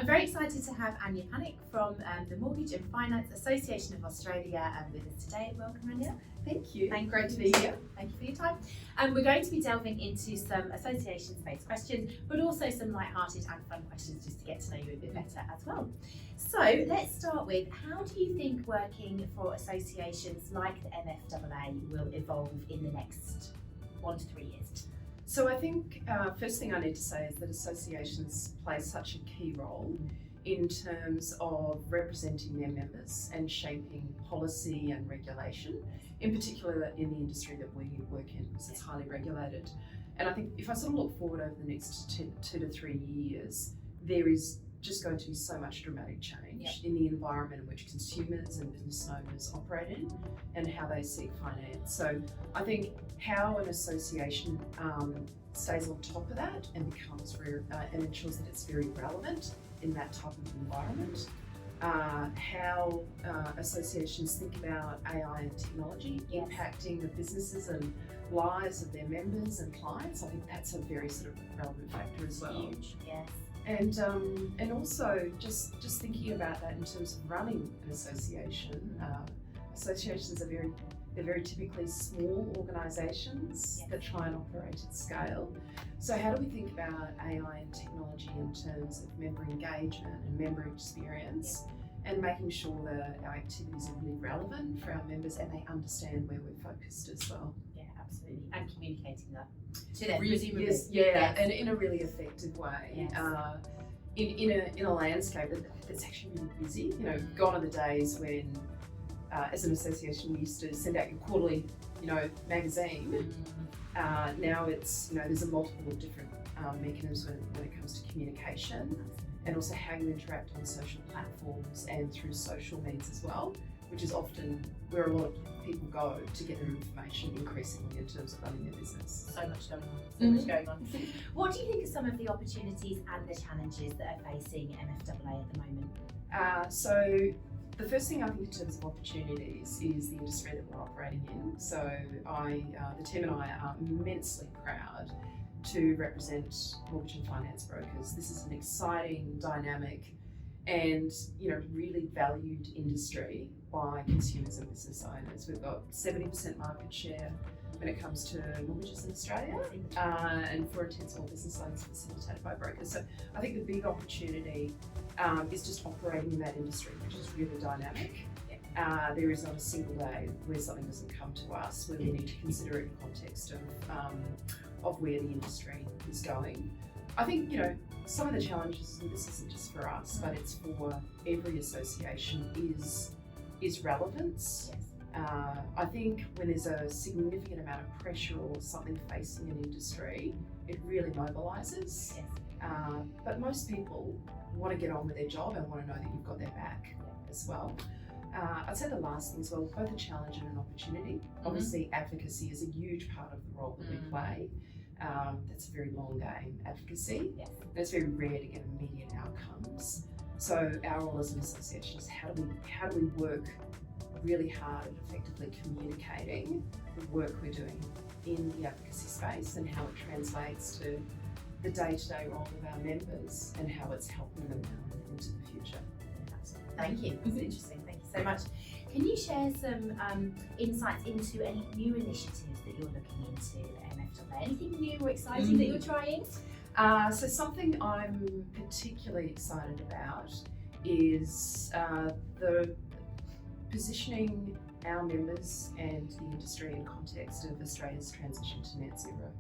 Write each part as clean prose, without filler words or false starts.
I'm very excited to have Anja Pannek from the Mortgage and Finance Association of Australia with us today. Welcome, Anja. Thank you. Great to be here. Thank you for your time. We're going to be delving into some associations-based questions, but also some light-hearted and fun questions just to get to know you a bit better as well. So let's start with, how do you think working for associations like the MFAA will evolve in the next 1 to 3 years? So I think first thing I need to say is that associations play such a key role in terms of representing their members and shaping policy and regulation, in particular in the industry that we work in, because it's highly regulated. And I think if I sort of look forward over the next 2 to 3 years, there is just going to be so much dramatic change in the environment in which consumers and business owners operate in and how they seek finance. So I think how an association stays on top of that and becomes and ensures that it's very relevant in that type of environment. How associations think about AI and technology impacting the businesses and lives of their members and clients. I think that's a very sort of relevant factor as well. Huge, yes. And also just thinking about that in terms of running an association. Associations are very typically small organisations that try and operate at scale. So how do we think about AI and technology in terms of member engagement and member experience, and making sure that our activities are really relevant for our members and they understand where we're focused as well? Yeah, absolutely. And communicating that to them, really, presumably. Yes. And in a really effective way. Yes. In a landscape that's actually really busy. You know, gone are the days when as an association we used to send out your quarterly, magazine. Now it's, there's a multiple of different mechanisms when it comes to communication, and also how you interact on social platforms and through social means as well, which is often where a lot of people go to get their information increasingly in terms of running their business. So much going on. What do you think are some of the opportunities and the challenges that are facing MFAA at the moment? So the first thing I think in terms of opportunities is the industry that we're operating in. So the team and I are immensely proud to represent mortgage and finance brokers. This is an exciting, dynamic and really valued industry by consumers and business owners. We've got 70% market share when it comes to mortgages in Australia, and for intent small business loans facilitated by brokers. So I think the big opportunity is just operating in that industry, which is really dynamic. There is not a single day where something doesn't come to us where we need to consider it in context of where the industry is going. I think, some of the challenges, and this isn't just for us, but it's for every association, is relevance. Yes. I think when there's a significant amount of pressure or something facing an industry, it really mobilises. Yes. But most people want to get on with their job and want to know that you've got their back as well. I'd say the last thing as well, both a challenge and an opportunity. Obviously, advocacy is a huge part of the role that we play. That's a very long game, advocacy. Yes. And it's very rare to get immediate outcomes. So our role as an association is how do we work really hard at effectively communicating the work we're doing in the advocacy space and how it translates to the day-to-day role of our members and how it's helping them now and into the future. Absolutely. Thank you. That's interesting. Thank you so much. Can you share some insights into any new initiatives that you're looking into at MFAA? Anything new or exciting that you're trying? So something I'm particularly excited about is the positioning our members and the industry in context of Australia's transition to net zero.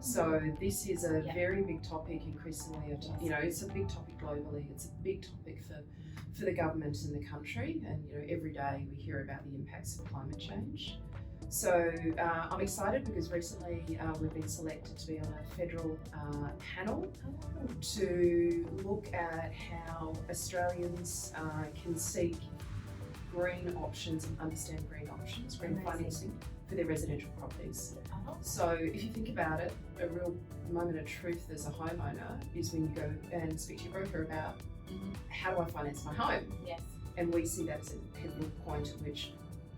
So this is a very big topic, increasingly, it's a big topic globally, it's a big topic for the government and the country, and every day we hear about the impacts of climate change. So I'm excited because recently we've been selected to be on a federal panel to look at how Australians can seek green options and understand green options, green financing for their residential properties. So if you think about it, a real moment of truth as a homeowner is when you go and speak to your broker about how do I finance my home? Yes. And we see that as a pivotal point at which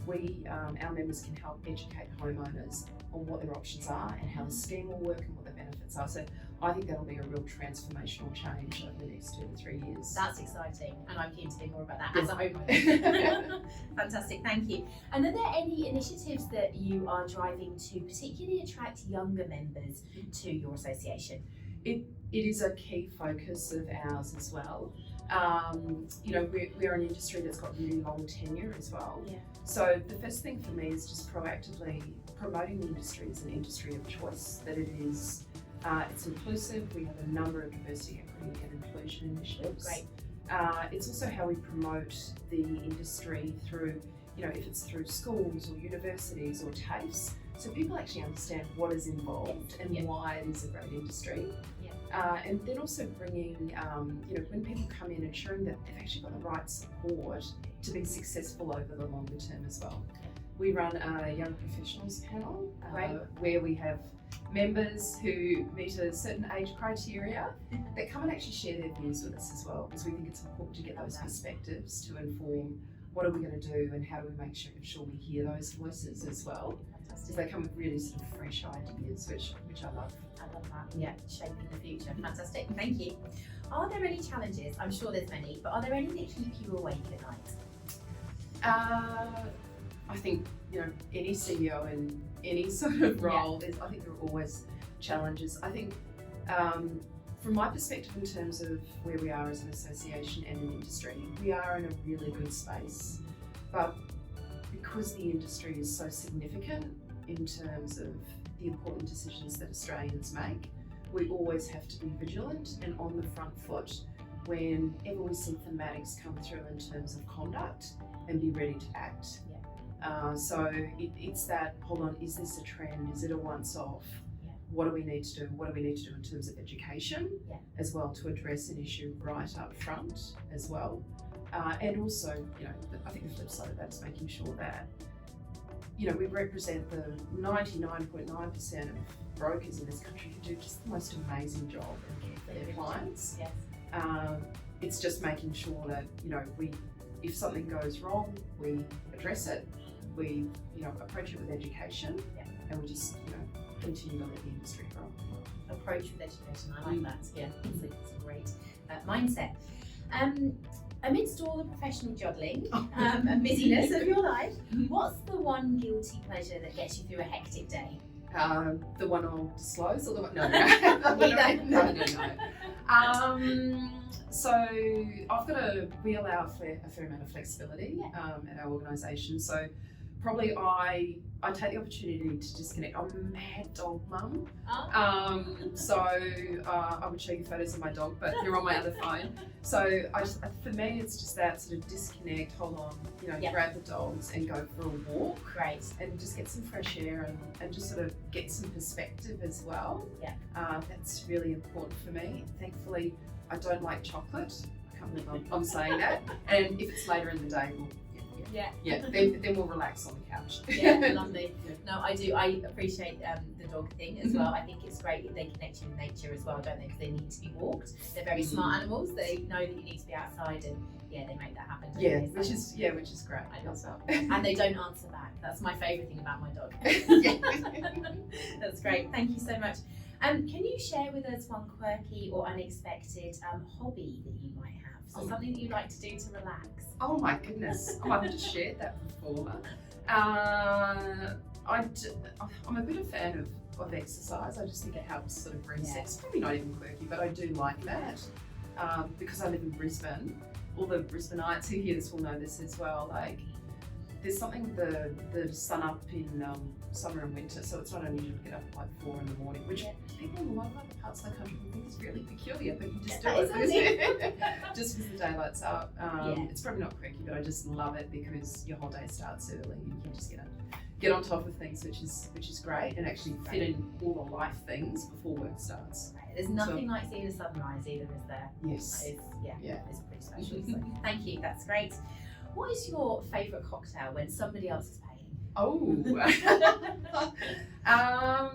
we, our members, can help educate homeowners on what their options are and how the scheme will work and what the benefits are. So I think that'll be a real transformational change over the next 2 to 3 years. That's exciting, and I'm keen to hear more about that as a homeowner. Fantastic, thank you. And are there any initiatives that you are driving to particularly attract younger members to your association? It is a key focus of ours as well. We're an industry that's got really long tenure as well. Yeah. So the first thing for me is just proactively promoting the industry as an industry of choice, that it is it's inclusive. We have a number of diversity, equity and inclusion initiatives. Great. It's also how we promote the industry through, if it's through schools or universities or TAFEs, so people actually understand what is involved and why it is a great industry. And then also bringing, when people come in, ensuring that they've actually got the right support to be successful over the longer term as well. We run a young professionals panel where we have members who meet a certain age criteria that come and actually share their views with us as well, because we think it's important to get those perspectives to inform what are we going to do and how do we make sure we hear those voices as well. Because they come with really sort of fresh ideas, which I love. I love that. Yeah, shaping the future. Fantastic. Thank you. Are there any challenges? I'm sure there's many, but are there any that keep you awake at night? I think any CEO in any sort of role, I think there are always challenges. I think from my perspective, in terms of where we are as an association and an industry, we are in a really good space. But because the industry is so significant in terms of the important decisions that Australians make, we always have to be vigilant and on the front foot whenever we see thematics come through in terms of conduct, and be ready to act. So it's that, hold on, is this a trend? Is it a once-off? What do we need to do? What do we need to do in terms of education as well, to address an issue right up front as well? And also, I think the flip side of that is making sure that, we represent the 99.9% of brokers in this country who do just the most amazing job for their clients. Yes. It's just making sure that, if something goes wrong, we address it, we, approach it with education, and we just, continue to let the industry grow. Approach with education, I like that. Yeah, it's a great mindset. Amidst all the professional juggling and busyness of your life, what's the one guilty pleasure that gets you through a hectic day? The one I'll disclose, or the one? No. So we allow a fair amount of flexibility at our organisation. So probably I take the opportunity to disconnect. I'm a mad dog mum. So I would show you photos of my dog, but they're on my other phone. So for me, it's just that sort of disconnect, hold on, grab the dogs and go for a walk. Great. And just get some fresh air and just sort of get some perspective as well. That's really important for me. Thankfully, I don't like chocolate. I can't believe I'm saying that. And if it's later in the day, then we'll relax on the couch. Lovely. No, I do. I appreciate the dog thing as well. I think it's great that they connect you with nature as well, don't they? Because they need to be walked. They're very smart animals. They know that you need to be outside, and they make that happen. Which is great. I love that. And they don't answer back. That's my favourite thing about my dog. That's great. Thank you so much. Can you share with us one quirky or unexpected hobby that you might have? So something that you like to do to relax? Oh my goodness, I've just shared that before. I'm a bit of a fan of exercise. I just think it helps sort of reset. It's probably not even quirky, but I do like that because I live in Brisbane. All the Brisbaneites who hear this will know this as well. Like, there's something the sun up in summer and winter, so it's not unusual to get up at like 4 in the morning, which people in a lot of other parts of the country think is really peculiar, but you just do it just because the daylight's up. It's probably not quirky, but I just love it because your whole day starts early and you can just get on top of things, which is great, and actually fit in all the life things before work starts. There's nothing like seeing a sunrise either, is there? Yes. It's pretty special. So thank you, that's great. What is your favourite cocktail when somebody else is paying? Oh. God, I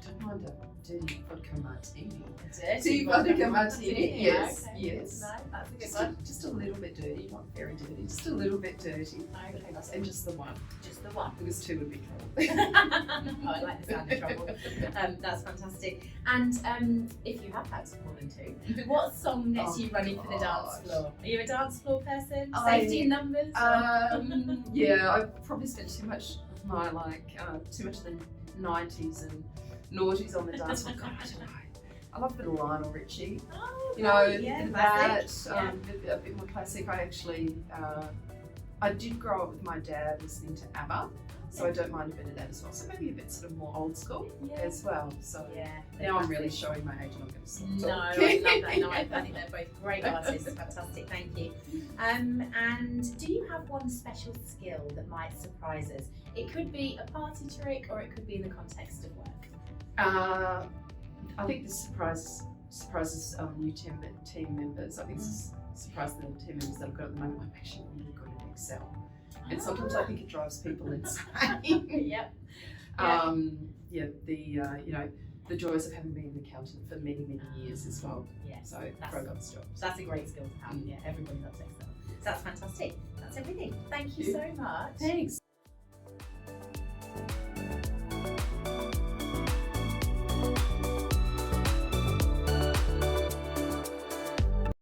don't mind a dirty vodka martini. Dirty vodka martini. Yes, Okay. yes. No, that's a good one. Just a little bit dirty, not very dirty, just a little bit dirty. Okay, that's And just the one. just the one. Because two would be trouble. Oh, I like the sound of trouble. That's fantastic. And if you have had more than two, what song gets you running for the dance floor? Are you a dance floor person? Safety in numbers? Yeah, I've probably spent too much of my too much of the 90s and noughties on the dance floor. God, I don't know. I love a bit of Lionel Richie. Oh, You know, yeah, that classic. a bit more classic. I actually, I did grow up with my dad listening to ABBA, so I don't mind a bit of that as well. So maybe a bit sort of more old school as well. So Yeah. now I'm really showing my age and I'm going to stop No, I talking. love that. No, I think they're both great artists. Fantastic, thank you. And do you have one special skill that might surprise us? It could be a party trick, or it could be in the context of work. I think this surprises new team members. I think this surprises the team members that I've got at the moment. I'm actually really good at Excel, and sometimes I think it drives people insane. Yep. The joys of having been an accountant for many years as well. Yeah. So Krogon's jobs. That's a great skill to have. Yeah, everybody loves Excel. So that's fantastic. That's everything. Thank you so much. Thanks.